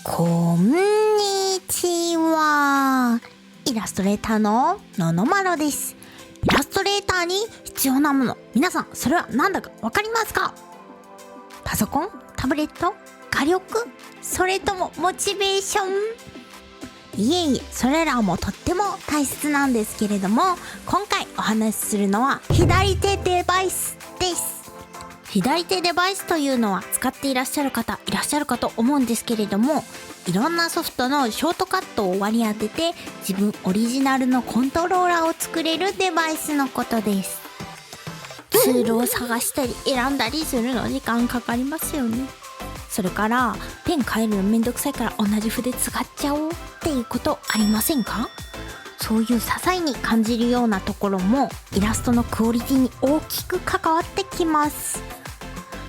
こんにちは。イラストレーターのののまろです。イラストレーターに必要なもの、皆さんそれは何だかわかりますか？パソコン、タブレット、画力、それともモチベーション？いえいえ、それらもとっても大切なんですけれども、今回お話しするのは左手デバイスです。左手デバイスというのは使っていらっしゃる方いらっしゃるかと思うんですけれども、いろんなソフトのショートカットを割り当てて自分オリジナルのコントローラーを作れるデバイスのことです。ツールを探したり選んだりするの時間かかりますよね。それからペン変えるのめんどくさいから同じ筆使っちゃおうっていうことありませんか？そういう些細に感じるようなところもイラストのクオリティに大きく関わってきます。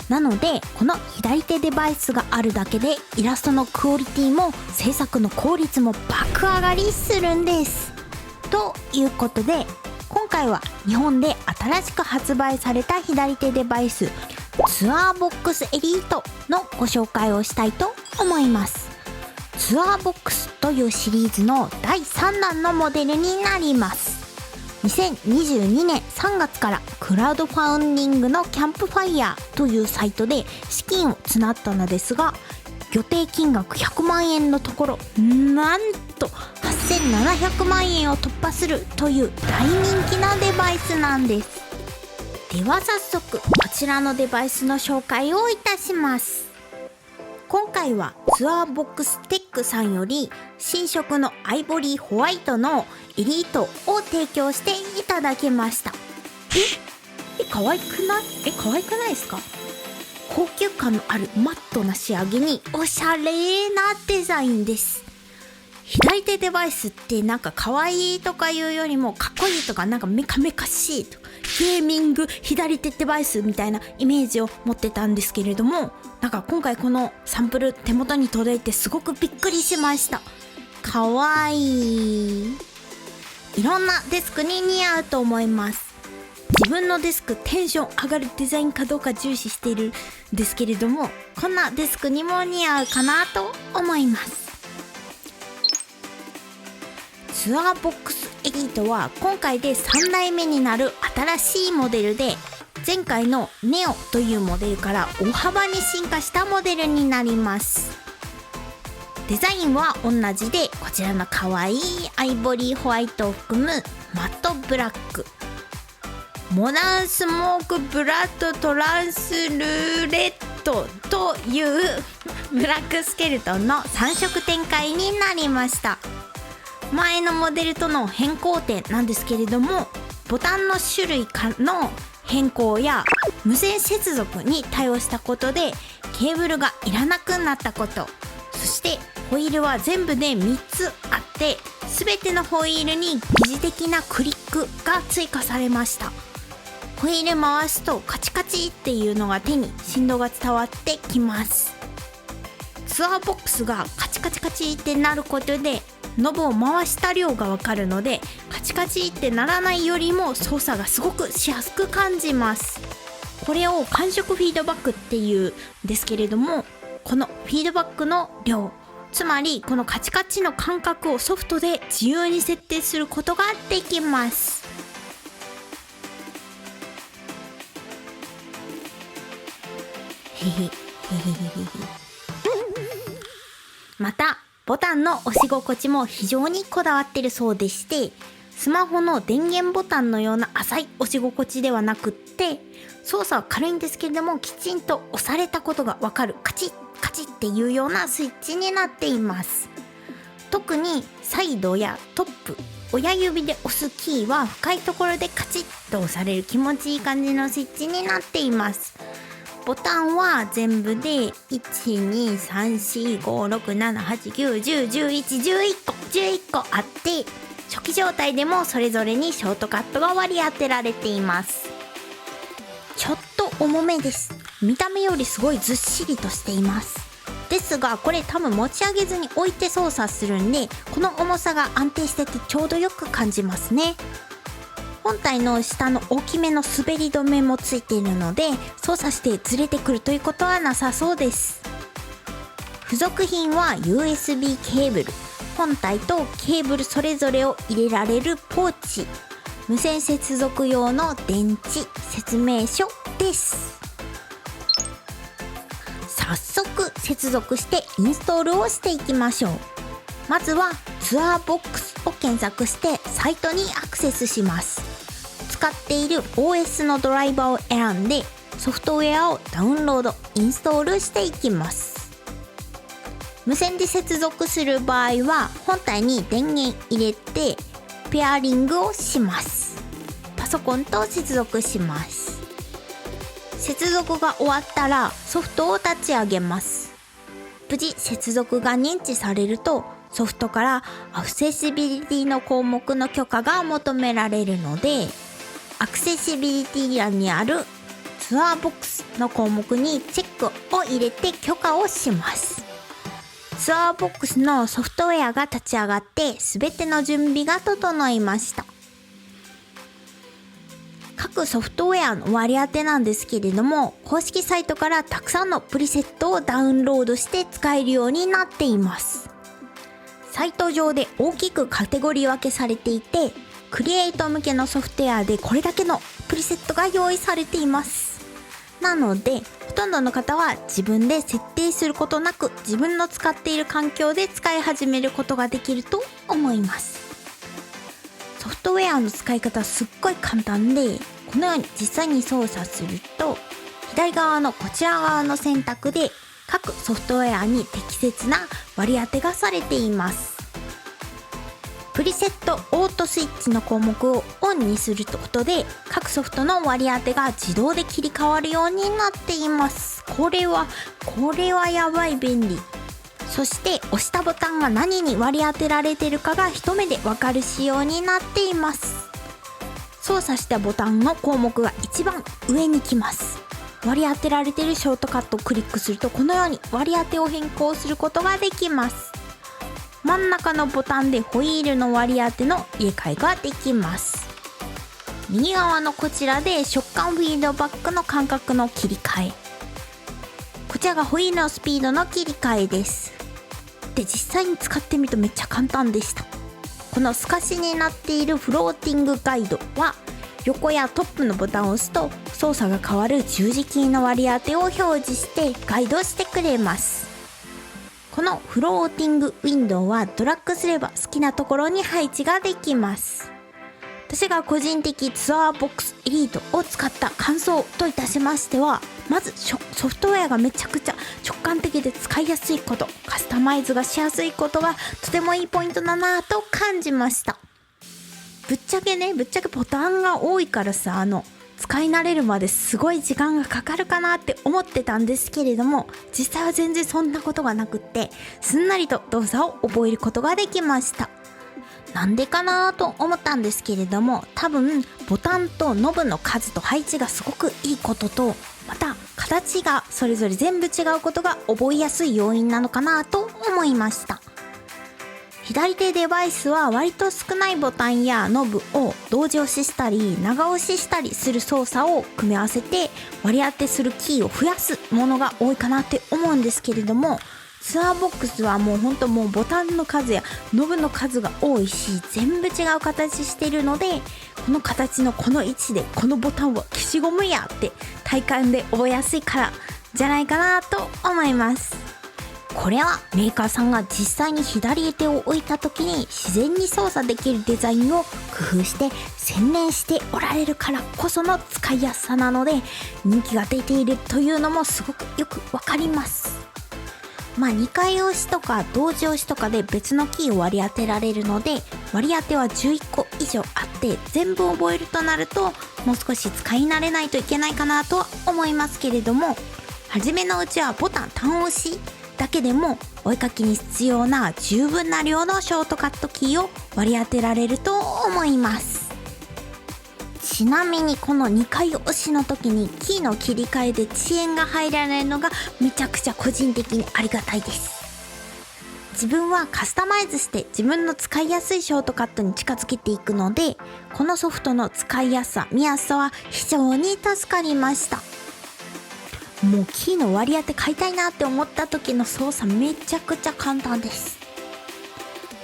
なのでこの左手デバイスがあるだけでイラストのクオリティも制作の効率も爆上がりするんです。ということで今回は日本で新しく発売された左手デバイスツアーボックスエリートのご紹介をしたいと思います。ツアーボックスというシリーズの第3弾のモデルになります。2022年3月からクラウドファウンディングのキャンプファイヤーというサイトで資金を募ったのですが、予定金額100万円のところなんと8700万円を突破するという大人気なデバイスなんです。では早速こちらのデバイスの紹介をいたします。今回はツアーボックステックさんより新色のアイボリーホワイトのエリートを提供していただきました。可愛くないですか？高級感のあるマットな仕上げにおしゃれなデザインです。左手デバイスってなんか可愛いとかいうよりもかっこいいとかなんかメカメカしいとゲーミング左手デバイスみたいなイメージを持ってたんですけれども、なんか今回このサンプル手元に届いてすごくびっくりしました。かわいい。いろんなデスクに似合うと思います。自分のデスクテンション上がるデザインかどうか重視しているんですけれども、こんなデスクにも似合うかなと思います。ツアーボックスエリートは今回で3代目になる新しいモデルで、前回のネオというモデルから大幅に進化したモデルになります。デザインは同じで、こちらの可愛いアイボリーホワイトを含むマットブラック、モダンスモークブラッドトランスルーレットというブラックスケルトンの3色展開になりました。前のモデルとの変更点なんですけれども、ボタンの種類の変更や無線接続に対応したことでケーブルがいらなくなったこと、そしてホイールは全部で3つあって全てのホイールに疑似的なクリックが追加されました。ホイール回すとカチカチっていうのが手に振動が伝わってきます。ツアーボックスがカチカチカチってなることでノブを回した量がわかるので、カチカチってならないよりも操作がすごくしやすく感じます。これを感触フィードバックっていうんですけれども、このフィードバックの量、つまりこのカチカチの感覚をソフトで自由に設定することができます。またボタンの押し心地も非常にこだわってるそうでして、スマホの電源ボタンのような浅い押し心地ではなくって、操作は軽いんですけれどもきちんと押されたことがわかるカチッカチッっていうようなスイッチになっています。特にサイドやトップ、親指で押すキーは深いところでカチッと押される気持ちいい感じのスイッチになっています。ボタンは全部で 1,2,3,4,5,6,7,8,9,10,11 個あって、初期状態でもそれぞれにショートカットが割り当てられています。ちょっと重めです。見た目よりすごいずっしりとしています。ですがこれ多分持ち上げずに置いて操作するんで、この重さが安定しててちょうどよく感じますね。本体の下の大きめの滑り止めもついているので操作してずれてくるということはなさそうです。付属品は USB ケーブル、本体とケーブルそれぞれを入れられるポーチ、無線接続用の電池、説明書です。早速接続してインストールをしていきましょう。まずはツアーボックスを検索してサイトにアクセスします。使っている OS のドライバーを選んでソフトウェアをダウンロード、インストールしていきます。無線で接続する場合は本体に電源入れてペアリングをします。パソコンと接続します。接続が終わったらソフトを立ち上げます。無事接続が認知されるとソフトからアクセシビリティの項目の許可が求められるので、アクセシビリティ欄にあるツアーボックスの項目にチェックを入れて許可をします。ツアーボックスのソフトウェアが立ち上がって全ての準備が整いました。各ソフトウェアの割り当てなんですけれども、公式サイトからたくさんのプリセットをダウンロードして使えるようになっています。サイト上で大きくカテゴリー分けされていて、クリエイト向けのソフトウェアでこれだけのプリセットが用意されています。なのでほとんどの方は自分で設定することなく自分の使っている環境で使い始めることができると思います。ソフトウェアの使い方はすっごい簡単で、このように実際に操作すると左側のこちら側の選択で各ソフトウェアに適切な割り当てがされています。プリセットオートスイッチの項目をオンにすることで各ソフトの割り当てが自動で切り替わるようになっています。これはやばい便利。そして押したボタンが何に割り当てられているかが一目でわかる仕様になっています。操作したボタンの項目が一番上に来ます。割り当てられているショートカットをクリックするとこのように割り当てを変更することができます。真ん中のボタンでホイールの割り当ての入れ替えができます。右側のこちらで食感フィードバックの間隔の切り替え、こちらがホイールのスピードの切り替えです。で、実際に使ってみるとめっちゃ簡単でした。この透かしになっているフローティングガイドは横やトップのボタンを押すと操作が変わる十字キーの割り当てを表示してガイドしてくれます。このフローティングウィンドウはドラッグすれば好きなところに配置ができます。私が個人的ツアーボックスエリートを使った感想といたしましては、まずソフトウェアがめちゃくちゃ直感的で使いやすいこと、カスタマイズがしやすいことがとてもいいポイントだなと感じました。ぶっちゃけボタンが多いからさ、使い慣れるまですごい時間がかかるかなって思ってたんですけれども、実際は全然そんなことがなくって、すんなりと動作を覚えることができました。なんでかなと思ったんですけれども、多分ボタンとノブの数と配置がすごくいいことと、また形がそれぞれ全部違うことが覚えやすい要因なのかなと思いました。左手デバイスは割と少ないボタンやノブを同時押ししたり長押ししたりする操作を組み合わせて割り当てするキーを増やすものが多いかなって思うんですけれども、ツアーボックスはもうボタンの数やノブの数が多いし、全部違う形してるので、この形のこの位置でこのボタンは消しゴムやって体感で覚えやすいからじゃないかなと思います。これはメーカーさんが実際に左手を置いた時に自然に操作できるデザインを工夫して洗練しておられるからこその使いやすさなので、人気が出ているというのもすごくよくわかります。2回押しとか同時押しとかで別のキーを割り当てられるので、割り当ては11個以上あって全部覚えるとなるともう少し使い慣れないといけないかなとは思いますけれども、初めのうちはボタン単押しだけでもお絵かきに必要な十分な量のショートカットキーを割り当てられると思います。ちなみにこの2回押しの時にキーの切り替えで遅延が入らないのがめちゃくちゃ個人的にありがたいです。自分はカスタマイズして自分の使いやすいショートカットに近づけていくので、このソフトの使いやすさ、見やすさは非常に助かりました。もうキーの割り当て買いたいなって思った時の操作めちゃくちゃ簡単です。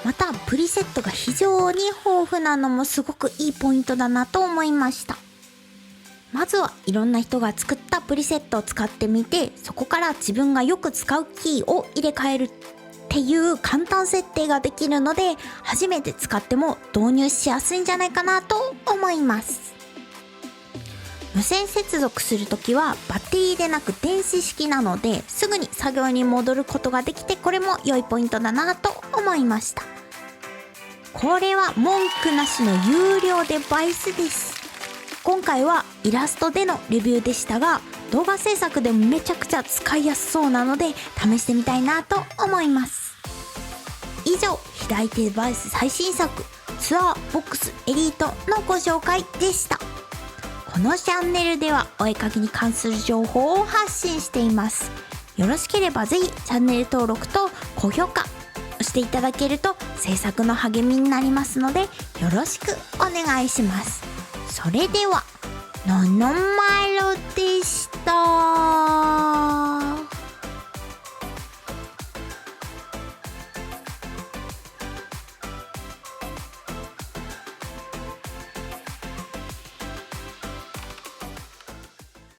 またプリセットが非常に豊富なのもすごくいいポイントだなと思いました。まずはいろんな人が作ったプリセットを使ってみて、そこから自分がよく使うキーを入れ替えるっていう簡単設定ができるので、初めて使っても導入しやすいんじゃないかなと思います。無線接続するときはバッテリーでなく電子式なので、すぐに作業に戻ることができて、これも良いポイントだなと思いました。これは文句なしの有料デバイスです。今回はイラストでのレビューでしたが、動画制作でもめちゃくちゃ使いやすそうなので試してみたいなと思います。以上、左手デバイス最新作ツアーボックスエリートのご紹介でした。このチャンネルではお絵かきに関する情報を発信しています。よろしければぜひチャンネル登録と高評価していただけると制作の励みになりますので、よろしくお願いします。それではののまろでした。